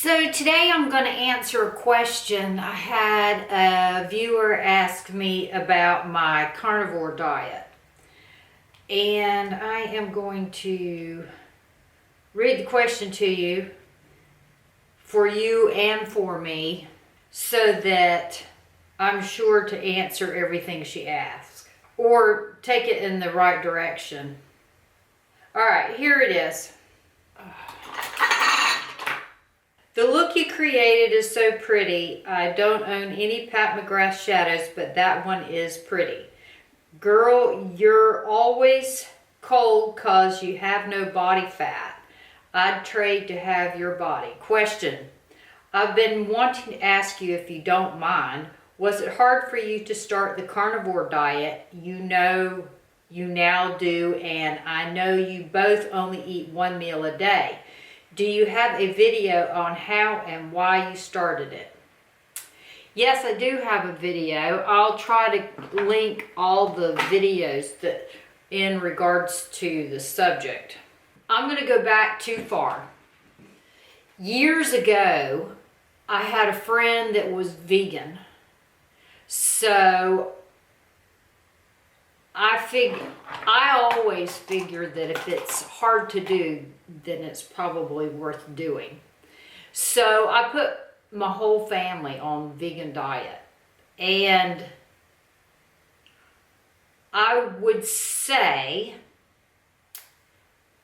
So today I'm going to answer a question. I had a viewer ask me about my carnivore diet. And I am going to read the question to you for you and for me so that I'm sure to answer everything she asks or take it in the right direction. All right, here it is. The look you created is so pretty. I don't own any Pat McGrath shadows, but that one is pretty. Girl, you're always cold cause you have no body fat. I'd trade to have your body. Question. I've been wanting to ask you if you don't mind. Was it hard for you to start the carnivore diet? You know you now do, and I know you both only eat one meal a day. Do you have a video on how and why you started it? Yes, I do have a video. I'll try to link all the videos that in regards to the subject. I'm going to go back too far. Years ago, I had a friend that was vegan. So I always figured that if it's hard to do, then it's probably worth doing. So I put my whole family on vegan diet. And I would say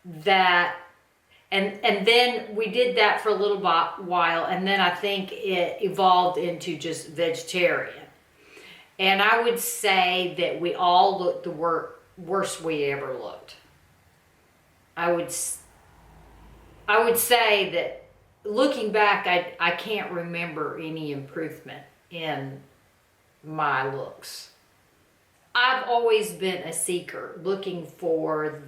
that, and then we did that for a little while, and then I think it evolved into just vegetarian. And I would say that we all looked the worst we ever looked. I would say that looking back, I can't remember any improvement in my looks. I've always been a seeker, looking for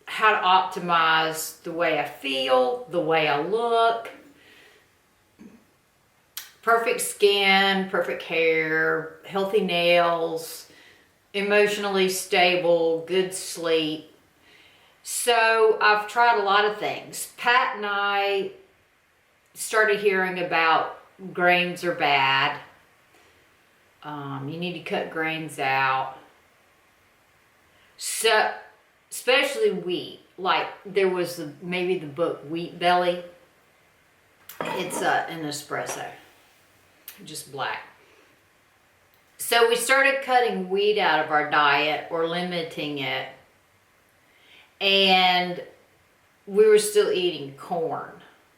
how to optimize the way I feel, the way I look. Perfect skin, perfect hair, healthy nails, emotionally stable, good sleep. So I've tried a lot of things. Pat and I started hearing about grains are bad. You need to cut grains out. So, especially wheat. Like there was maybe the book Wheat Belly. It's an espresso. Just black. So we started cutting wheat out of our diet or limiting it, and we were still eating corn.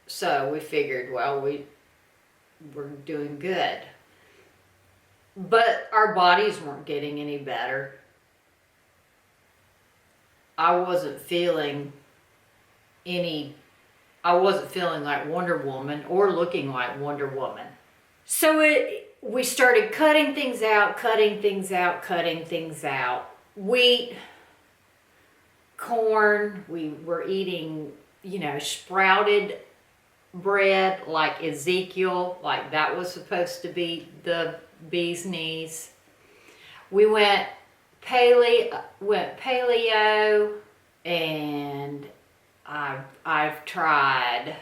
So we figured, well, we're doing good. But our bodies weren't getting any better. I wasn't feeling like Wonder Woman or looking like Wonder Woman. So we started cutting things out. Wheat, corn, we were eating, sprouted bread like Ezekiel, like that was supposed to be the bee's knees. We went paleo, and I've tried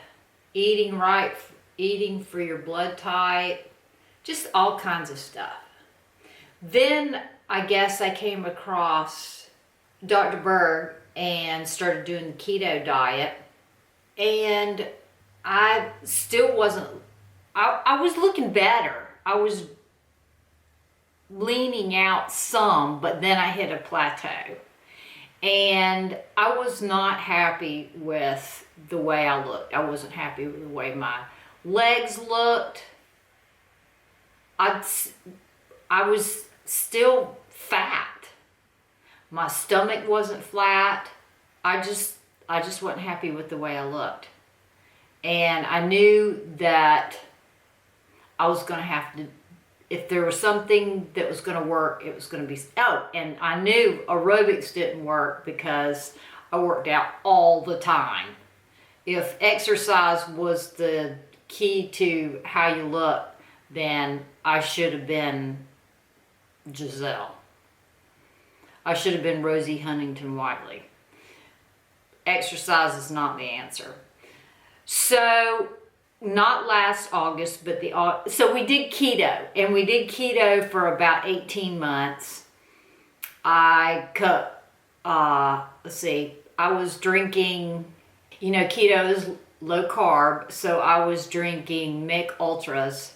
eating right, eating for your blood type, just all kinds of stuff. Then I guess I came across Dr. Berg and started doing the keto diet, and I still wasn't, I was looking better. I was leaning out some, but then I hit a plateau. And I was not happy with the way I looked. I wasn't happy with the way my legs looked. I was still fat. My stomach wasn't flat. I just wasn't happy with the way I looked. And I knew that I was going to have to, if there was something that was going to work, it was going to be, and I knew aerobics didn't work because I worked out all the time. If exercise was the key to how you look, then I should have been Giselle. I should have been Rosie Huntington Whiteley. exercise is not the answer. So not last August, but so we did keto, and we did keto for about 18 months. I cut, let's see, I was drinking, you know, keto is low carb, so I was drinking Mick Ultras,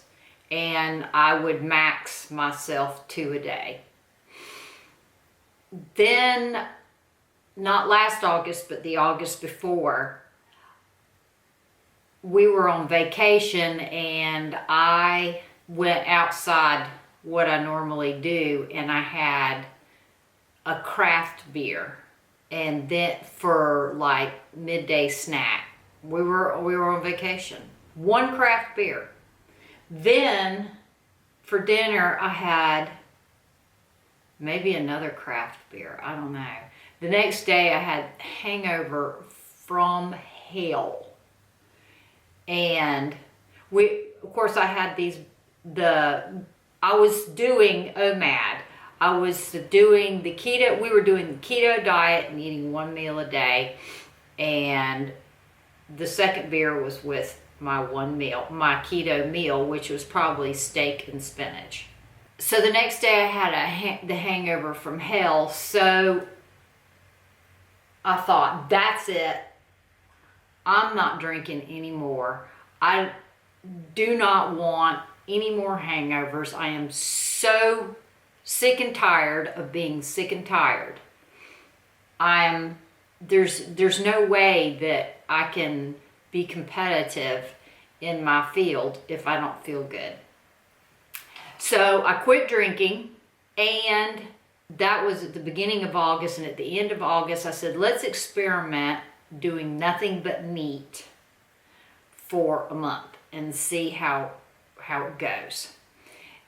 and I would max myself 2 a day. Then, not last August, but the August before, we were on vacation, and I went outside what I normally do, and I had a craft beer, and then for like midday snack. We were on vacation. 1 craft beer. Then for dinner I had maybe another craft beer. I don't know. The next day I had hangover from hell. And of course I had I was doing OMAD. I was doing the keto, we were doing the keto diet and eating 1 meal a day. And the second beer was with my 1 meal, my keto meal, which was probably steak and spinach. So the next day I had the hangover from hell. So I thought, that's it. I'm not drinking anymore. I do not want any more hangovers. I am so sick and tired of being sick and tired. There's no way that I can be competitive in my field if I don't feel good. So I quit drinking, and that was at the beginning of August, and at the end of August I said, let's experiment doing nothing but meat for a month and see how it goes.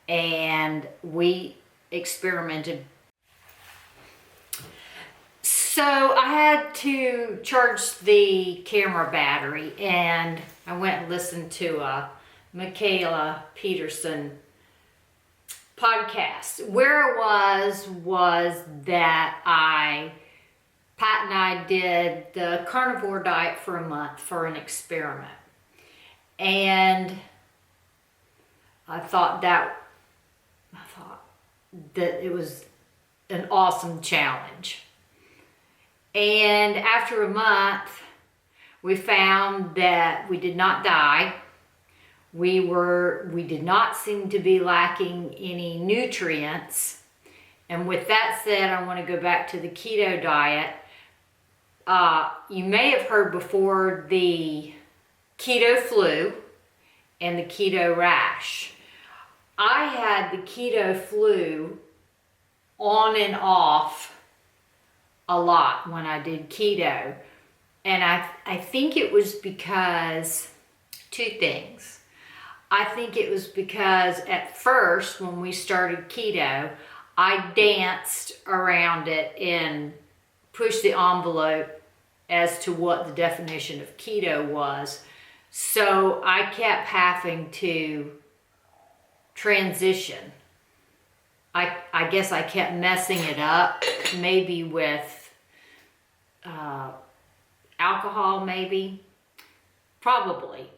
And we experimented. So I had to charge the camera battery, and I went and listened to a Michaela Peterson podcast. Where it was that Pat and I did the carnivore diet for a month for an experiment. And I thought that it was an awesome challenge. And after a month, we found that we did not die. We did not seem to be lacking any nutrients. And with that said, I want to go back to the keto diet. You may have heard before the keto flu and the keto rash. I had the keto flu on and off a lot when I did keto. And I think it was because 2 things. I think it was because at first when we started keto, I danced around it and pushed the envelope as to what the definition of keto was. So I kept having to transition. I guess I kept messing it up, maybe with alcohol, maybe, probably.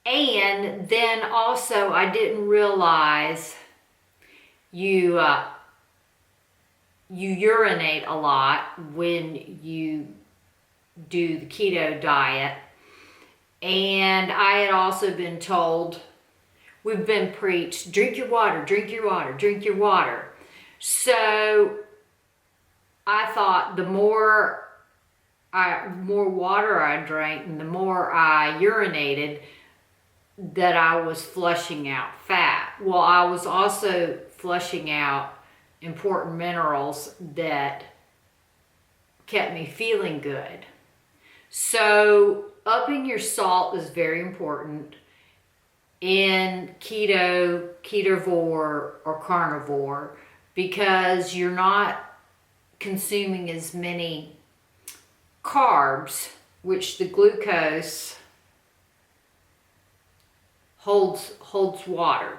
And then also I didn't realize you urinate a lot when you do the keto diet. And I had also been told, we've been preached, drink your water, drink your water, drink your water. So I thought the more water I drank and the more I urinated, that I was flushing out fat. Well, I was also flushing out important minerals that kept me feeling good. So upping your salt is very important in keto, ketovore, or carnivore, because you're not consuming as many carbs, which the glucose holds water.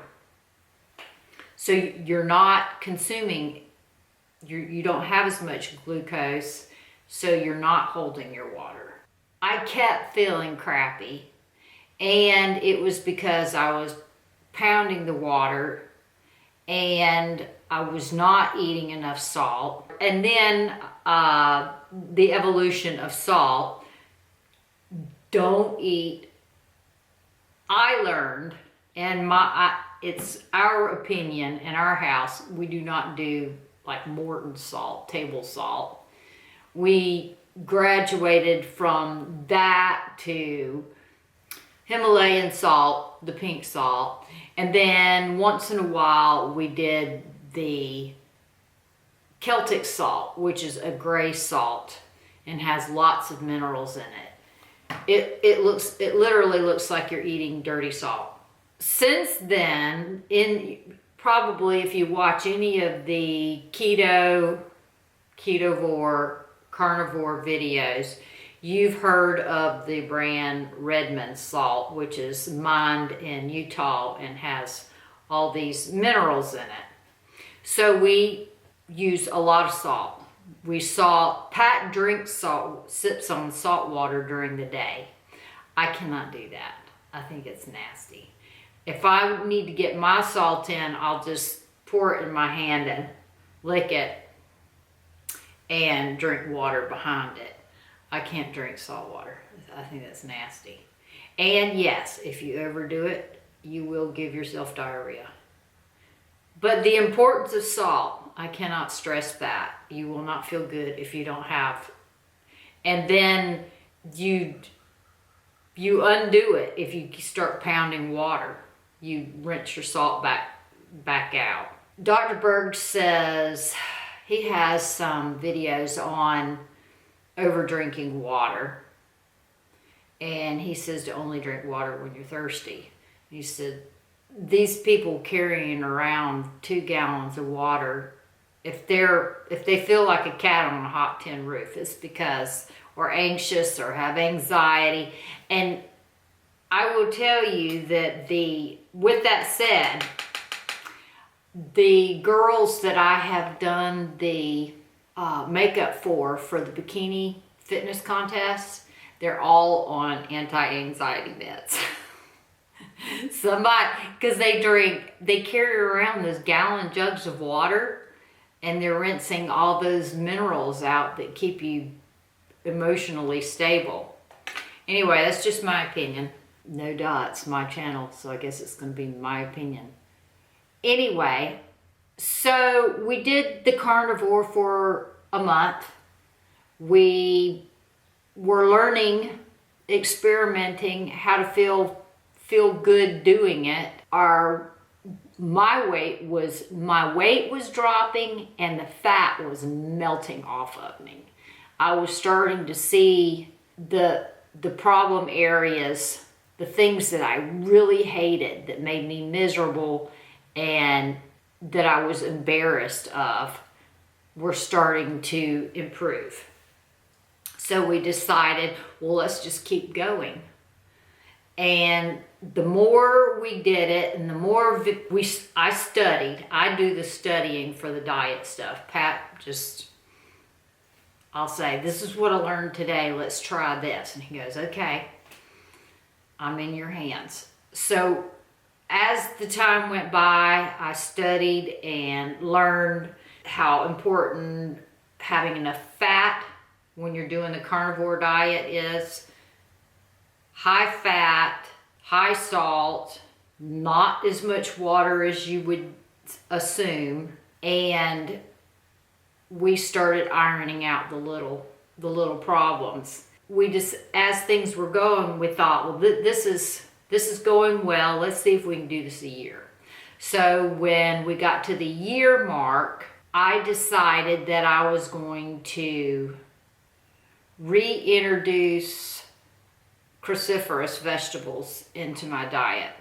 So you're not consuming, you don't have as much glucose, so you're not holding your water. I kept feeling crappy. And it was because I was pounding the water and I was not eating enough salt. And then the evolution of salt. Don't eat. I learned, and it's our opinion in our house, we do not do like Morton salt, table salt. We graduated from that to Himalayan salt, the pink salt, and then once in a while we did the Celtic salt, which is a gray salt and has lots of minerals in it. It literally looks like you're eating dirty salt. Since then, probably if you watch any of the Keto, Ketovore, Carnivore videos, you've heard of the brand Redmond salt, which is mined in Utah and has all these minerals in it. So we use a lot of salt. Pat drinks salt, sips on salt water during the day. I cannot do that. I think it's nasty. If I need to get my salt in, I'll just pour it in my hand and lick it and drink water behind it. I can't drink salt water. I think that's nasty. And yes, if you overdo it, you will give yourself diarrhea. But the importance of salt, I cannot stress that. You will not feel good if you don't have. And then you undo it if you start pounding water. You rinse your salt back out. Dr. Berg says he has some videos on over drinking water. And he says to only drink water when you're thirsty. He said, these people carrying around 2 gallons of water, if they feel like a cat on a hot tin roof, it's because or anxious or have anxiety. And I will tell you that with that said, the girls that I have done the makeup for the bikini fitness contest, they're all on anti-anxiety meds. Because they carry around those gallon jugs of water and they're rinsing all those minerals out that keep you emotionally stable. Anyway, that's just my opinion. No dots, my channel, so I guess it's going to be my opinion. Anyway, so we did the carnivore for a month. We were learning, experimenting how to feel good doing it. My weight was dropping and the fat was melting off of me. I was starting to see the problem areas, the things that I really hated that made me miserable and that I was embarrassed of were starting to improve. So we decided, well, let's just keep going. And the more we did it and the more I studied, I do the studying for the diet stuff. Pat I'll say, this is what I learned today, let's try this. And he goes, okay, I'm in your hands. So as the time went by, I studied and learned how important having enough fat when you're doing the carnivore diet is. High fat, high salt, not as much water as you would assume, and we started ironing out the little problems. We just, as things were going, we thought, well, this is going well. Let's see if we can do this a year. So when we got to the year mark, I decided that I was going to reintroduce cruciferous vegetables into my diet.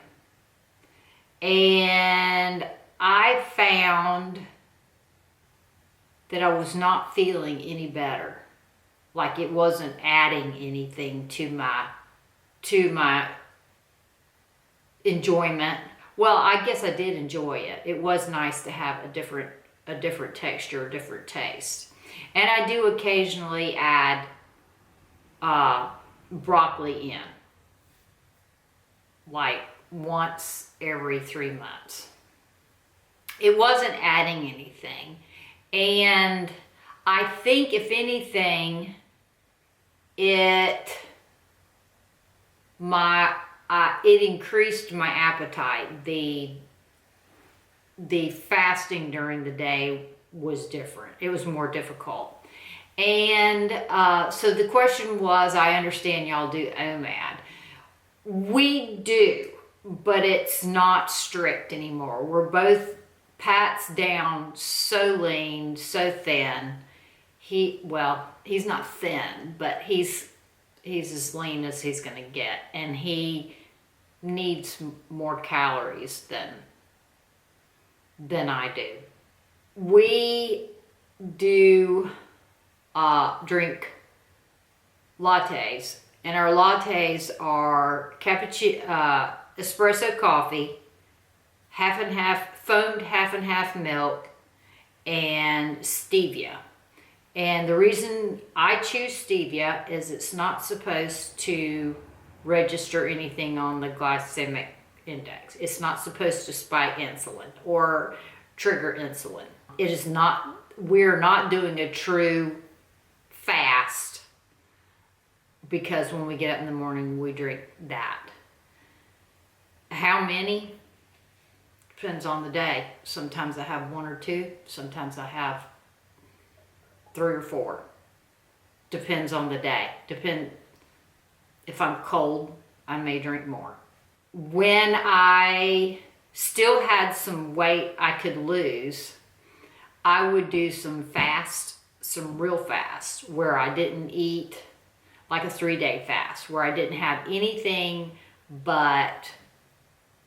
And I found that I was not feeling any better. Like it wasn't adding anything to my enjoyment. Well, I guess I did enjoy it. It was nice to have a different texture, a different taste. And I do occasionally add broccoli in, like once every 3 months. It wasn't adding anything. And I think if anything, it increased my appetite. The fasting during the day was different. It was more difficult. And so the question was, I understand y'all do OMAD. We do, but it's not strict anymore. We're both, Pat's down so lean, so thin. He's not thin, but he's as lean as he's gonna get, and he needs more calories than I do. We do drink lattes, and our lattes are cappuccino, espresso coffee, half and half, foamed half and half milk, and stevia. And the reason I choose stevia is it's not supposed to register anything on the glycemic index. It's not supposed to spike insulin or trigger insulin. It is not, we're not doing a true fast, because when we get up in the morning, we drink that. How many? Depends on the day. Sometimes I have 1 or 2. Sometimes I have 3 or 4. Depends on the day. If I'm cold, I may drink more. When I still had some weight I could lose, I would do some real fast, where I didn't eat, like a 3-day fast, where I didn't have anything but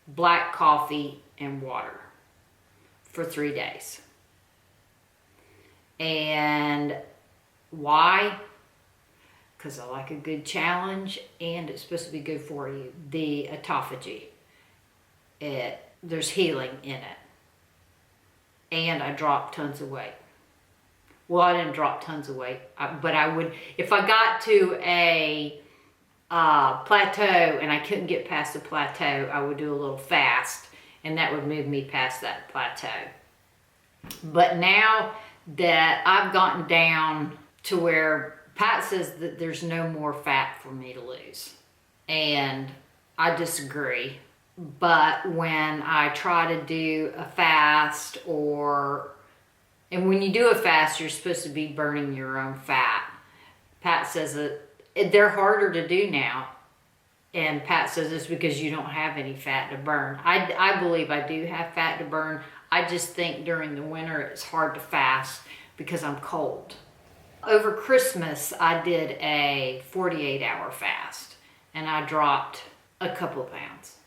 black coffee and water for 3 days. And why? Because I like a good challenge, and it's supposed to be good for you. The autophagy, there's healing in it. And I dropped tons of weight. Well, I didn't drop tons of weight, but I would, if I got to a plateau and I couldn't get past the plateau, I would do a little fast, and that would move me past that plateau. But now that I've gotten down to where Pat says that there's no more fat for me to lose, and I disagree. But when I try to do a fast, and when you do a fast, you're supposed to be burning your own fat. Pat says that they're harder to do now, and Pat says it's because you don't have any fat to burn. I believe I do have fat to burn. I just think during the winter it's hard to fast because I'm cold. Over Christmas, I did a 48-hour fast, and I dropped a couple of pounds,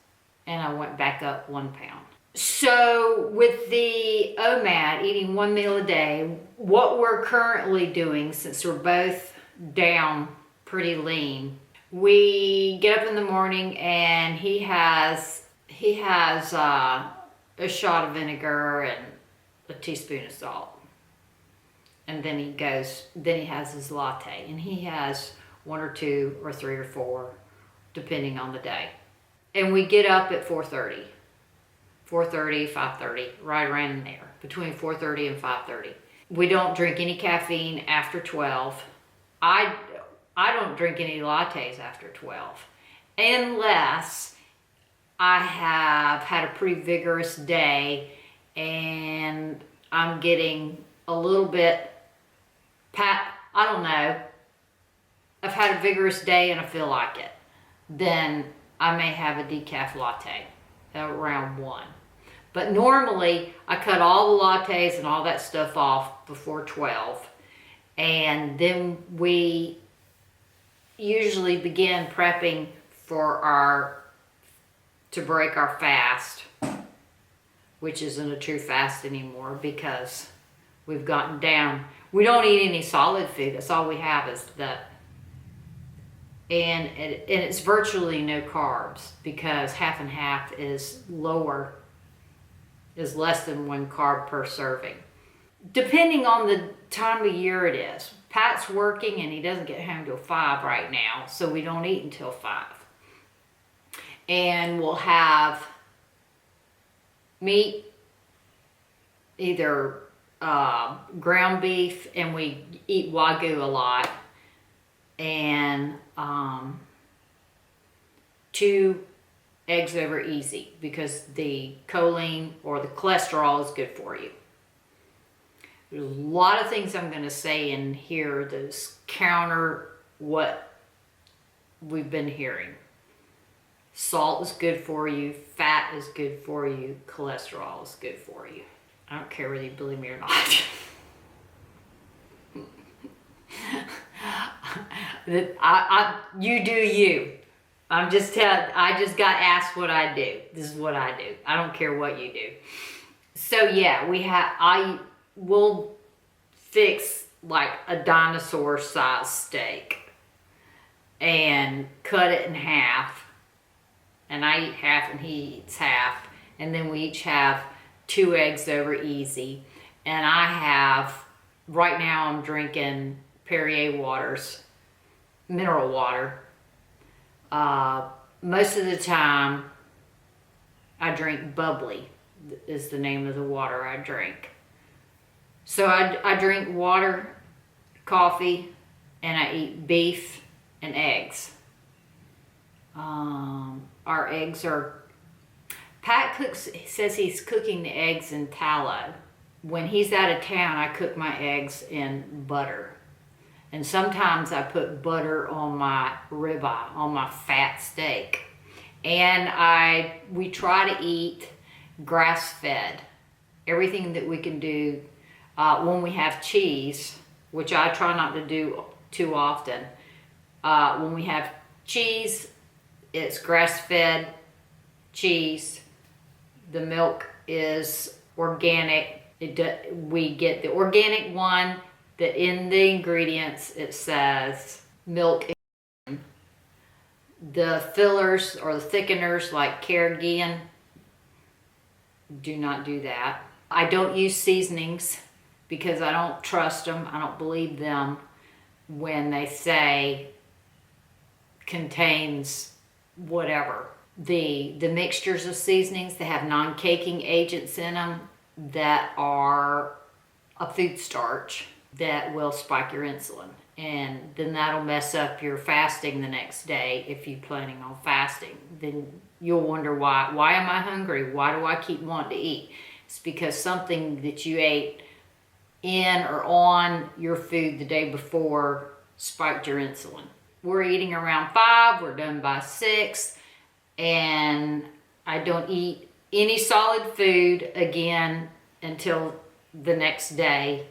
and I went back up 1 pound. So with the OMAD, eating 1 meal a day, what we're currently doing, since we're both down pretty lean, we get up in the morning and he has a shot of vinegar and a teaspoon of salt. And then he has his latte, and he has 1 or 2 or 3 or 4, depending on the day. And we get up at 4:30, 5:30, right around in there, between 4:30 and 5:30. We don't drink any caffeine after 12. I don't drink any lattes after 12, unless I have had a pretty vigorous day and I'm getting a little bit, I don't know, I've had a vigorous day and I feel like it, then I may have a decaf latte around 1. But normally I cut all the lattes and all that stuff off before 12, and then we usually begin prepping to break our fast, which isn't a true fast anymore because we've gotten down. We don't eat any solid food. That's all we have is and it's virtually no carbs, because half and half is less than 1 carb per serving. Depending on the time of year it is. Pat's working and he doesn't get home till 5 right now, so we don't eat until 5. And we'll have meat, either ground beef, and we eat Wagyu a lot, and 2 eggs over easy, because the choline or the cholesterol is good for you. There's a lot of things I'm going to say in here that counter what we've been hearing. Salt is good for you, fat is good for you, cholesterol is good for you. I don't care whether you believe me or not. You do you. I just got asked what I do. This is what I do. I don't care what you do. So yeah, I will fix like a dinosaur size steak and cut it in half. And I eat half and he eats half. And then we each have 2 eggs over easy. And I have, right now I'm drinking Perrier waters, mineral water. Most of the time I drink bubbly, is the name of the water I drink. So I drink water, coffee, and I eat beef and eggs. Our eggs are, Pat says he's cooking the eggs in tallow. When he's out of town, I cook my eggs in butter. And sometimes I put butter on my ribeye, on my fat steak. And we try to eat grass-fed. Everything that we can do. When we have cheese, which I try not to do too often. When we have cheese, it's grass-fed cheese. The milk is organic. We get the organic one that in the ingredients it says milk. The fillers or the thickeners like Carnivore, do not do that. I don't use seasonings because I don't trust them. I don't believe them when they say contains whatever. The mixtures of seasonings, they have non-caking agents in them that are a food starch that will spike your insulin. And then that'll mess up your fasting the next day if you're planning on fasting. Then you'll wonder why am I hungry? Why do I keep wanting to eat? It's because something that you ate in or on your food the day before spiked your insulin. We're eating around 5, we're done by 6, and I don't eat any solid food again until the next day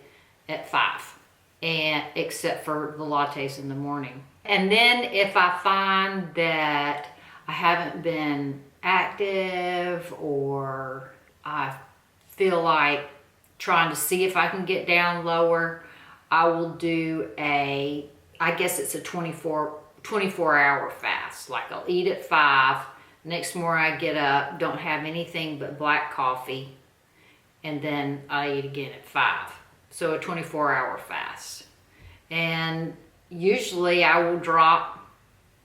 at 5, and except for the lattes in the morning. And then if I find that I haven't been active, or I feel like trying to see if I can get down lower, I will do I guess it's a 24-hour fast. Like I'll eat at 5, next morning I get up, don't have anything but black coffee, and then I eat again at 5. So a 24-hour fast. And usually I will drop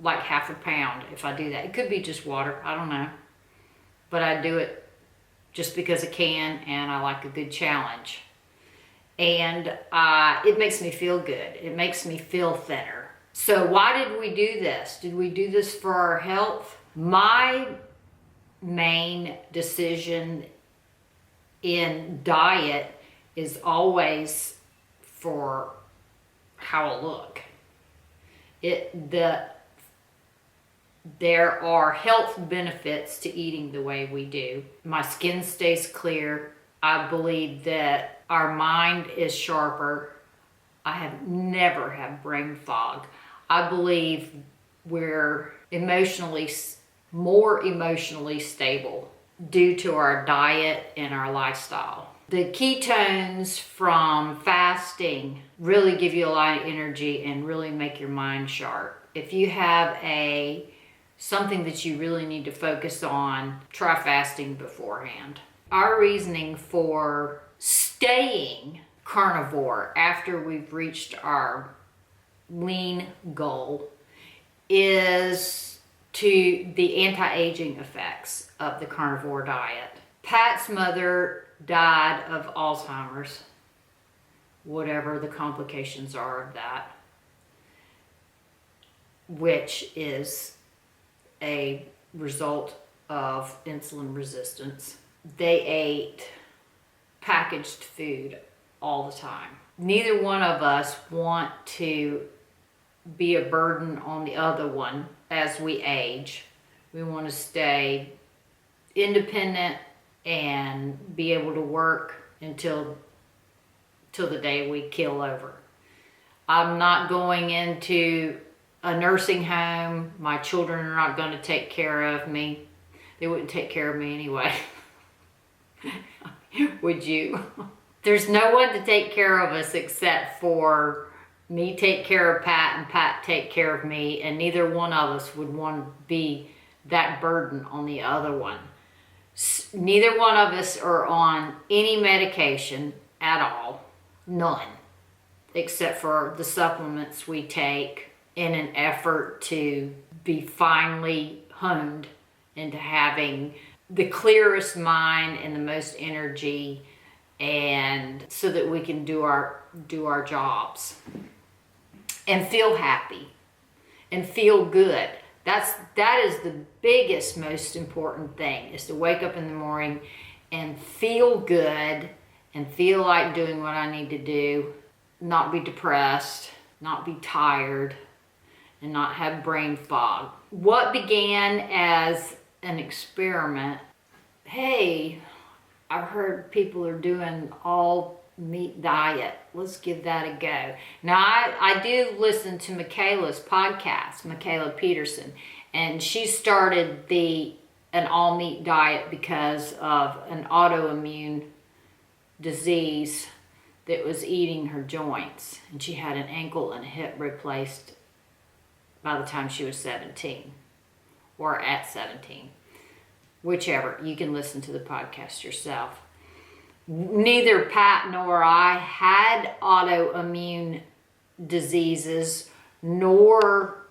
like half a pound if I do that. It could be just water, I don't know. But I do it just because I can, and I like a good challenge. And it makes me feel good. It makes me feel thinner. So why did we do this? Did we do this for our health? My main decision in diet is always for how I look. There are health benefits to eating the way we do. My skin stays clear. I believe that our mind is sharper. I have never had brain fog. I believe we're more emotionally stable due to our diet and our lifestyle. The ketones from fasting really give you a lot of energy and really make your mind sharp. If you have something that you really need to focus on, try fasting beforehand. Our reasoning for staying carnivore after we've reached our lean goal is to the anti-aging effects of the carnivore diet. Pat's mother died of Alzheimer's, whatever the complications are of that, which is a result of insulin resistance. They ate packaged food all the time. Neither one of us want to be a burden on the other one as we age. We want to stay independent and be able to work until the day we keel over. I'm not going into a nursing home. My children are not going to take care of me. They wouldn't take care of me anyway. Would you? There's no one to take care of us except for me take care of Pat and Pat take care of me, and neither one of us would want to be that burden on the other one. Neither one of us are on any medication at all. None. Except for the supplements we take in an effort to be finely honed into having the clearest mind and the most energy, and so that we can do our jobs and feel happy and feel good. That is the biggest, most important thing, is to wake up in the morning and feel good and feel like doing what I need to do, not be depressed, not be tired, and not have brain fog. What began as an experiment, hey, I've heard people are doing all meat diet, let's give that a go. Now I do listen to Michaela's podcast, Michaela Peterson, and she started an all meat diet because of an autoimmune disease that was eating her joints, and she had an ankle and a hip replaced by the time she was 17, or at 17, whichever. You can listen to the podcast yourself. Neither Pat nor I had autoimmune diseases, nor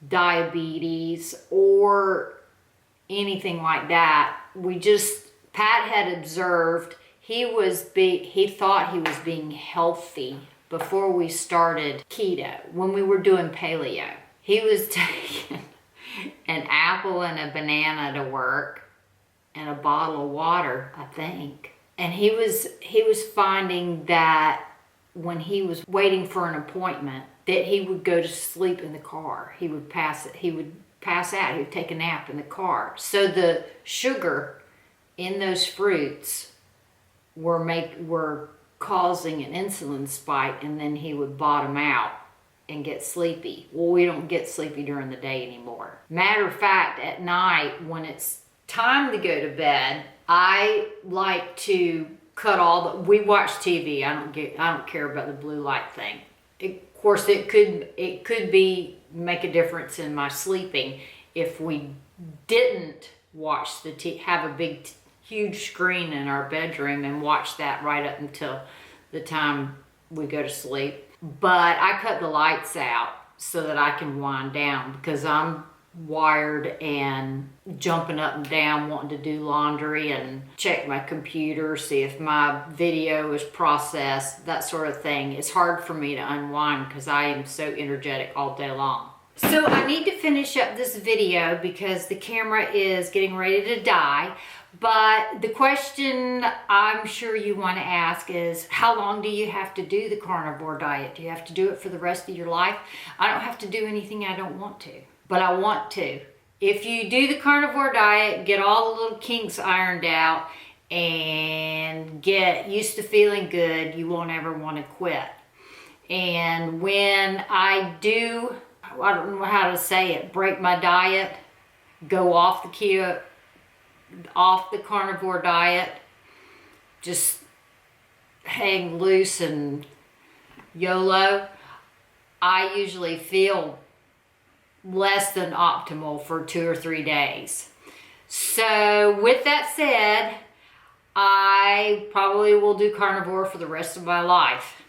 diabetes, or anything like that. Pat had observed he thought he was being healthy before we started keto. When we were doing paleo, he was taking an apple and a banana to work and a bottle of water, I think. And he was finding that when he was waiting for an appointment, that he would go to sleep in the car. He would pass out. He would take a nap in the car. So the sugar in those fruits were causing an insulin spike, and then he would bottom out and get sleepy. Well, we don't get sleepy during the day anymore. Matter of fact, at night when it's time to go to bed, I like to cut we watch TV. I don't care about the blue light thing. Of course, it could make a difference in my sleeping if we didn't watch have a big, huge screen in our bedroom and watch that right up until the time we go to sleep. But I cut the lights out so that I can wind down, because I'm wired and jumping up and down, wanting to do laundry and check my computer, see if my video is processed, that sort of thing. It's hard for me to unwind because I am so energetic all day long. So I need to finish up this video because the camera is getting ready to die. But the question I'm sure you want to ask is, how long do you have to do the carnivore diet? Do you have to do it for the rest of your life? I don't have to do anything I don't want to, but I want to. If you do the carnivore diet, get all the little kinks ironed out, and get used to feeling good, you won't ever want to quit. And when I do, I don't know how to say it, break my diet, go off the carnivore diet, just hang loose and YOLO, I usually feel less than optimal for 2 or 3 days. So with that said, I probably will do carnivore for the rest of my life.